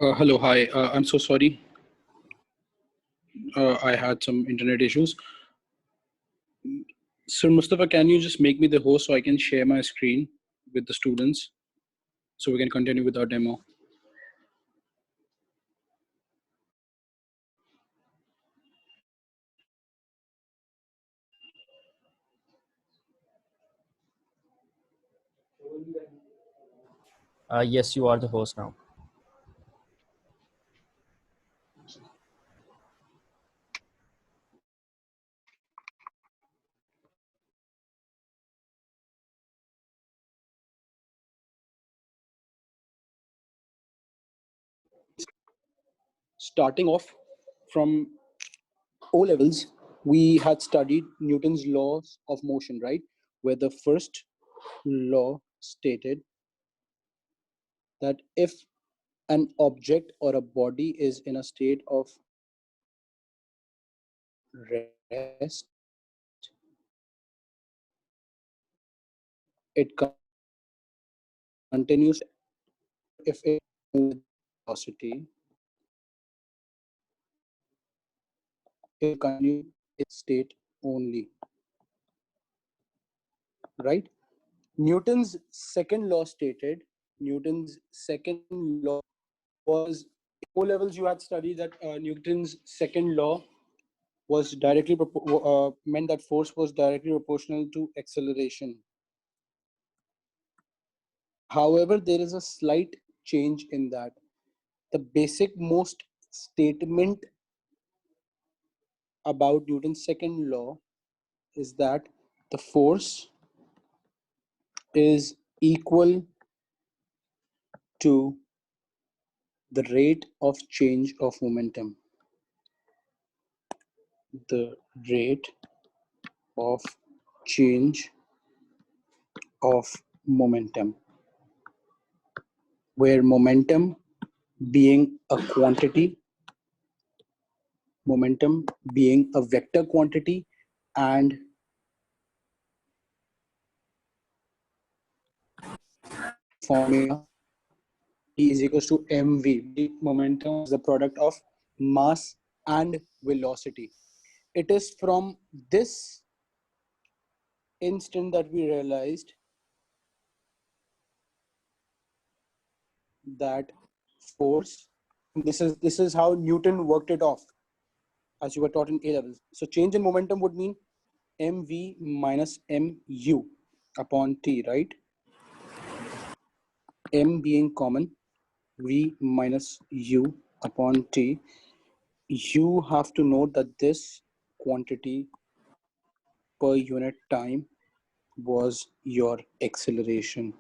Hello, hi. I'm so sorry. I had some internet issues. Sir Mustafa, can you just make me the host so I can share my screen with the students so we can continue with our demo? Yes, you are the host now. Starting off from O levels, we had studied Newton's laws of motion, right? Where the first law stated that if an object or a body is in a state of rest, it continues. If it moves with velocity, it continues its state only, right? Newton's second law stated, Newton's second law was O levels you had studied that Newton's second law was directly meant that force was directly proportional to acceleration. However, there is a slight change in that. The basic most statement about Newton's second law is that the force is equal to the rate of change of momentum. The rate of change of momentum, where momentum being a quantity, momentum being a vector quantity, and formula E is equals to mv. Momentum is the product of mass and velocity. It is from this instant that we realized that force, this is how Newton worked it off as you were taught in A levels. So change in momentum would mean mv minus mu upon t, right? M being common, v minus u upon t. You have to note that this quantity per unit time was your acceleration.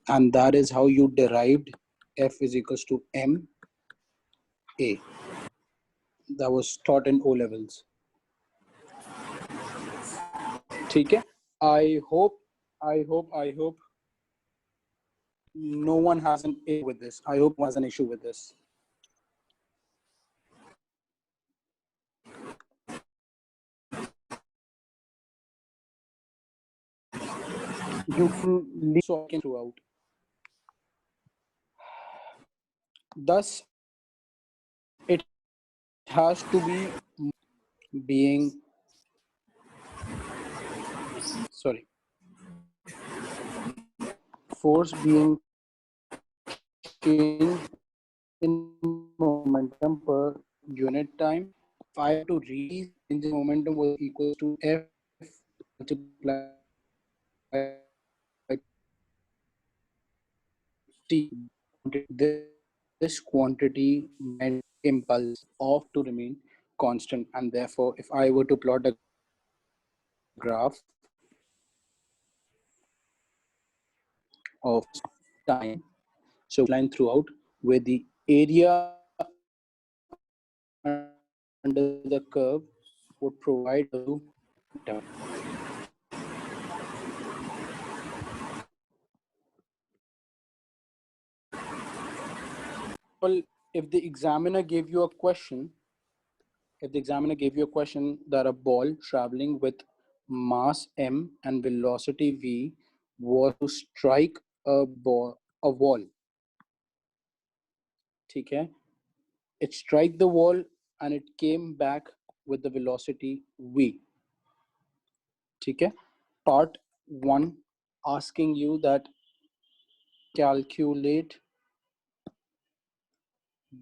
And that is how you derived F is equals to ma. That was taught in O levels. ठीक है? I hope no one has an issue with this. I hope no one has an issue with this. You can leave talking throughout. Thus, it has to be being, sorry, force being changed in momentum per unit time. If I have to read change in momentum was equal to F multiplied by T. This quantity meant impulse of to remain constant, and therefore if I were to plot a graph of time, so line throughout where the area under the curve would provide a term. Well, if the examiner gave you a question, that a ball traveling with mass m and velocity v was to strike a wall, ठीक है, it struck the wall and it came back with the velocity v. ठीक है, part 1 asking you that calculate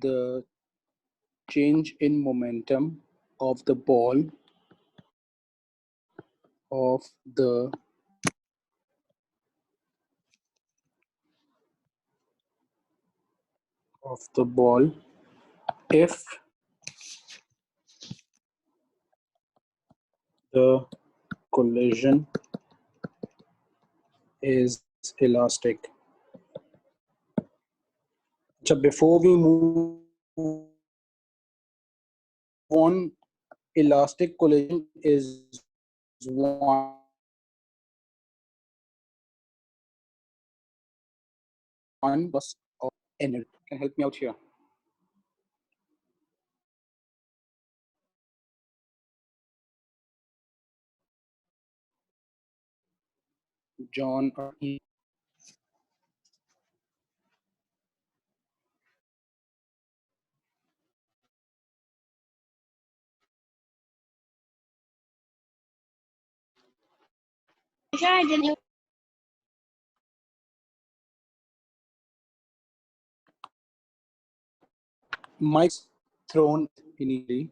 the change in momentum of the ball of the ball if the collision is elastic. So before we move on, elastic collision is one loss of energy. Can help me out here? John or E. I didn't. Mike's thrown initially.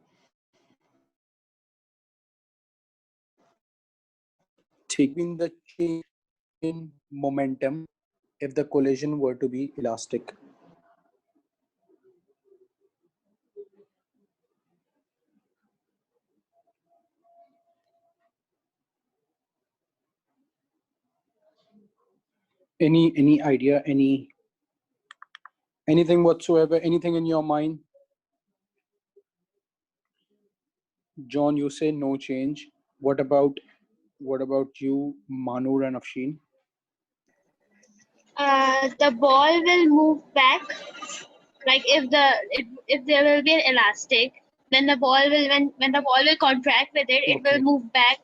Taking the change in momentum if the collision were to be elastic. Any idea? Anything whatsoever? Anything in your mind? John, you say no change. What about you, Manur and Afshin? The ball will move back. Like if there will be an elastic, then the ball will when the ball will contract with it, it will Okay. move back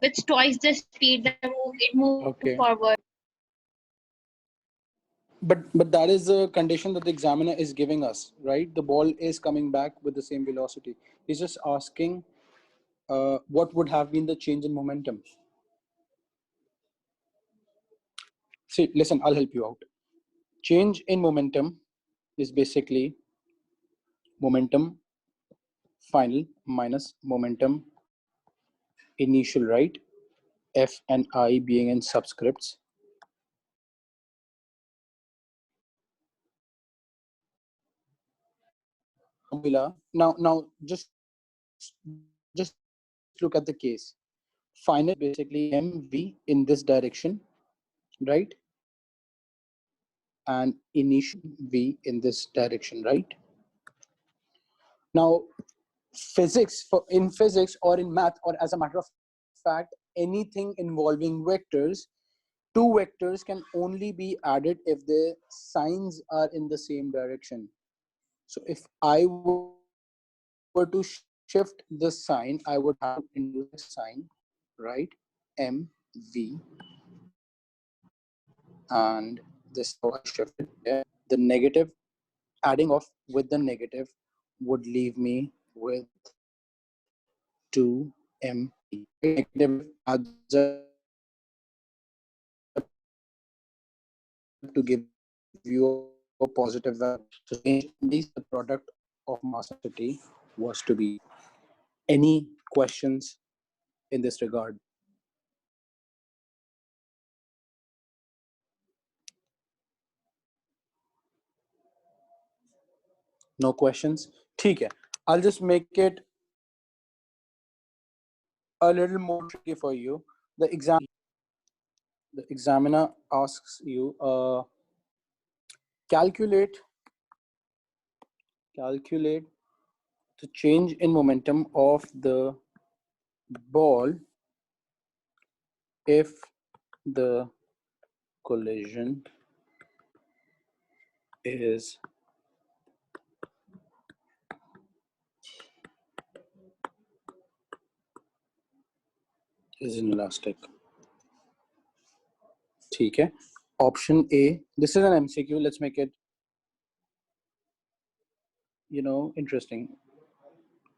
with twice the speed that it moved Okay. forward. But that is the condition that the examiner is giving us, right? The ball is coming back with the same velocity. He's just asking what would have been the change in momentum. See, listen, I'll help you out. Change in momentum is basically momentum final minus momentum initial, right? F and I being in subscripts. Now just look at the case. Final basically mv in this direction, right? And initial v in this direction, right? Now in physics or in math, or as a matter of fact, anything involving vectors, two vectors can only be added if the signs are in the same direction. So if I were to shift the sign, I would have into the sign, right? MV, and this is how I shifted there. The negative, adding off with the negative, would leave me with 2M. Negative adds up to give you a positive value. So the product of mass and density was to be. Any questions in this regard? No questions? ठीक है. I'll just make it a little more tricky for you. The examiner asks you calculate the change in momentum of the ball if the collision is inelastic. ठीक है. Option A. This is an MCQ. Let's make it interesting.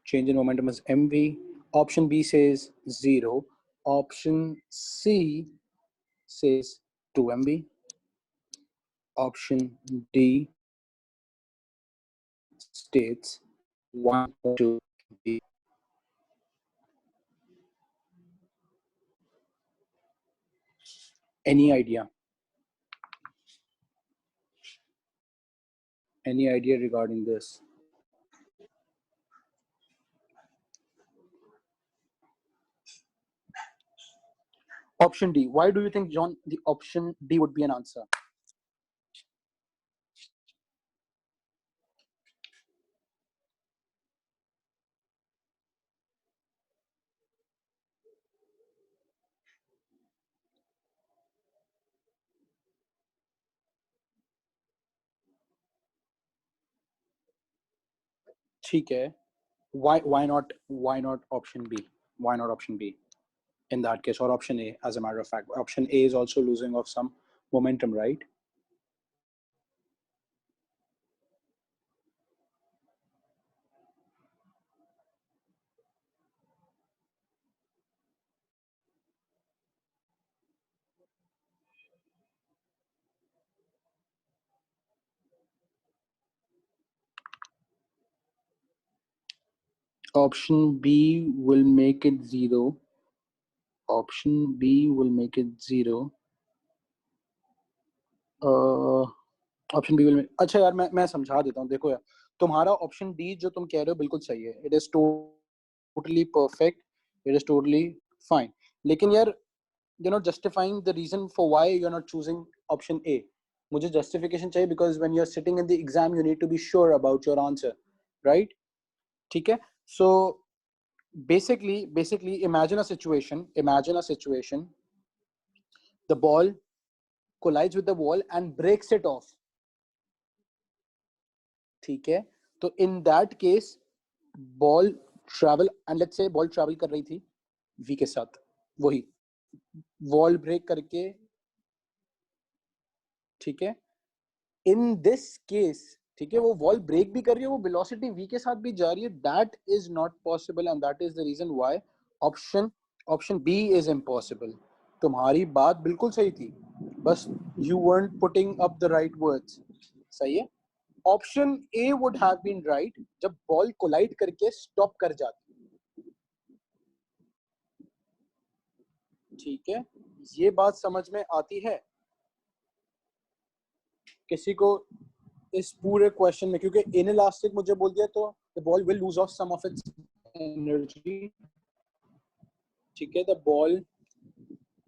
Change in momentum is mv. Option B says 0. Option C says 2 mv. Option D states 1.2 mv. Any idea? Any idea regarding this? Option D. Why do you think, John, the option D would be an answer? ठीक है. Why not option B? Why not option B in that case, or option A? As a matter of fact, option A is also losing of some momentum, right? Option B will make it 0. Option B will make it 0. Option B will. अच्छा यार, मैं समझा देता हूँ. देखो यार, तुम्हारा option D जो तुम कह रहे हो बिल्कुल सही है. It is totally perfect. It is totally fine. लेकिन यार, justifying the reason for why you're not choosing option A. मुझे justification चाहिए, because when you're sitting in the exam you need to be sure about your answer, right? ठीक है. So basically imagine a situation. The ball collides with the wall and breaks it off. ठीक है. तो in that case, ball travel, and let's say ball travel कर रही थी v के साथ, वही wall break करके. ठीक है. in this case, ठीक है, वो वॉल ब्रेक भी कर रही है, वो वेलोसिटी v के साथ भी जा रही है. That is not possible, and that is the reason why option B is impossible. तुम्हारी बात बिल्कुल सही थी, बस you weren't putting up the right words. सही है. Option A would have been right जब बॉल कोलाइड करके स्टॉप कर जाती. ठीक है. ये बात समझ में आती है किसी को इस पूरे क्वेश्चन में? क्योंकि इनइलास्टिक मुझे बोल दिया तो the ball will lose off some of its energy. ठीक है. The ball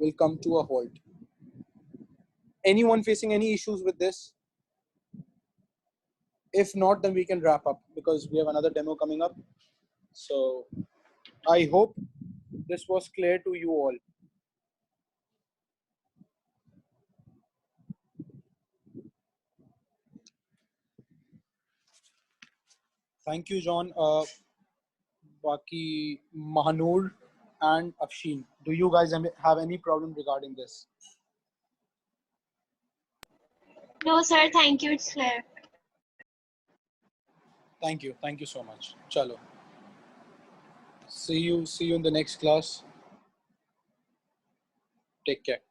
will come to a halt. Anyone facing any issues with this? If not, then we can wrap up because we have another demo coming up. So I hope this was clear to you all. Thank you, John. Baki, Mahanur and Afshin, do you guys have any problem regarding this? No, sir. Thank you. It's clear. Thank you so much. Chalo. See you in the next class. Take care.